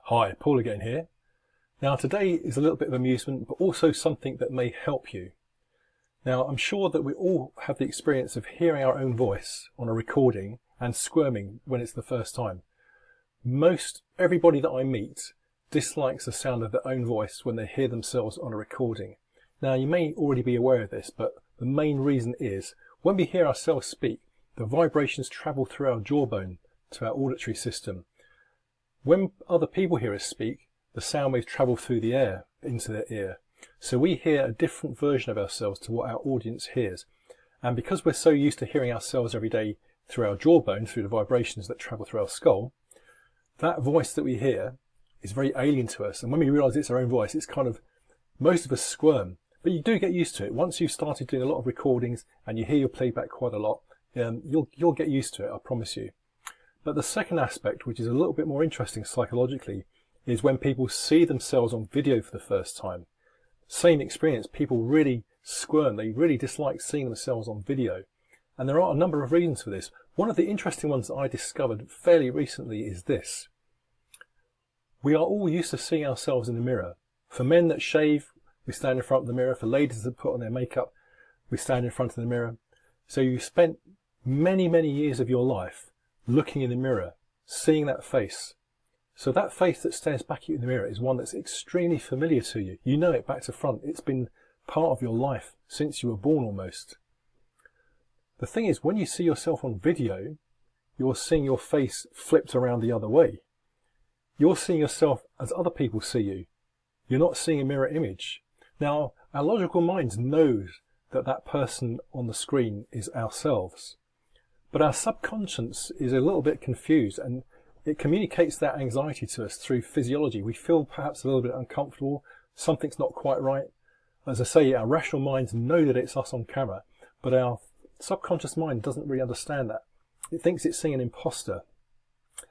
Hi, Paul again here. Now today is a little bit of amusement, but also something that may help you. Now I'm sure that we all have the experience of hearing our own voice on a recording and squirming when it's the first time. Everybody that I meet dislikes the sound of their own voice when they hear themselves on a recording. Now you may already be aware of this, but the main reason is when we hear ourselves speak, the vibrations travel through our jawbone to our auditory system. When other people hear us speak, the sound waves travel through the air into their ear. So we hear a different version of ourselves to what our audience hears. And because we're so used to hearing ourselves every day through our jawbone, through the vibrations that travel through our skull, that voice that we hear is very alien to us. And when we realise it's our own voice, it's kind of, most of us squirm. But you do get used to it. Once you've started doing a lot of recordings and you hear your playback quite a lot, you'll get used to it, I promise you. But the second aspect, which is a little bit more interesting psychologically, is when people see themselves on video for the first time. Same experience, people really squirm, they really dislike seeing themselves on video. And there are a number of reasons for this. One of the interesting ones that I discovered fairly recently is this. We are all used to seeing ourselves in the mirror. For men that shave, we stand in front of the mirror. For ladies that put on their makeup, we stand in front of the mirror. So you spent many, many years of your life looking in the mirror, seeing that face. So that face that stares back at you in the mirror is one that's extremely familiar to you. You know it back to front. It's been part of your life since you were born almost. The thing is, when you see yourself on video, you're seeing your face flipped around the other way. You're seeing yourself as other people see you. You're not seeing a mirror image. Now, our logical minds knows that that person on the screen is ourselves. But our subconscious is a little bit confused and it communicates that anxiety to us through physiology. We feel perhaps a little bit uncomfortable, something's not quite right. As I say, our rational minds know that it's us on camera, but our subconscious mind doesn't really understand that. It thinks it's seeing an imposter.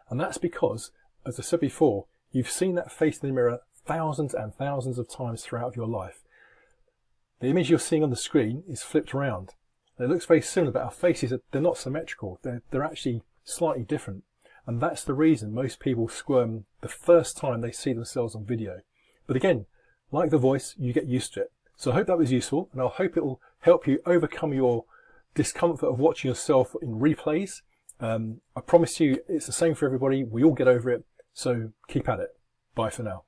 And that's because, as I said before, you've seen that face in the mirror thousands and thousands of times throughout your life. The image you're seeing on the screen is flipped around. It looks very similar, but our faces, they're not symmetrical. They're actually slightly different. And that's the reason most people squirm the first time they see themselves on video. But again, like the voice, you get used to it. So I hope that was useful, and I hope it will help you overcome your discomfort of watching yourself in replays. I promise you it's the same for everybody. We all get over it. So keep at it. Bye for now.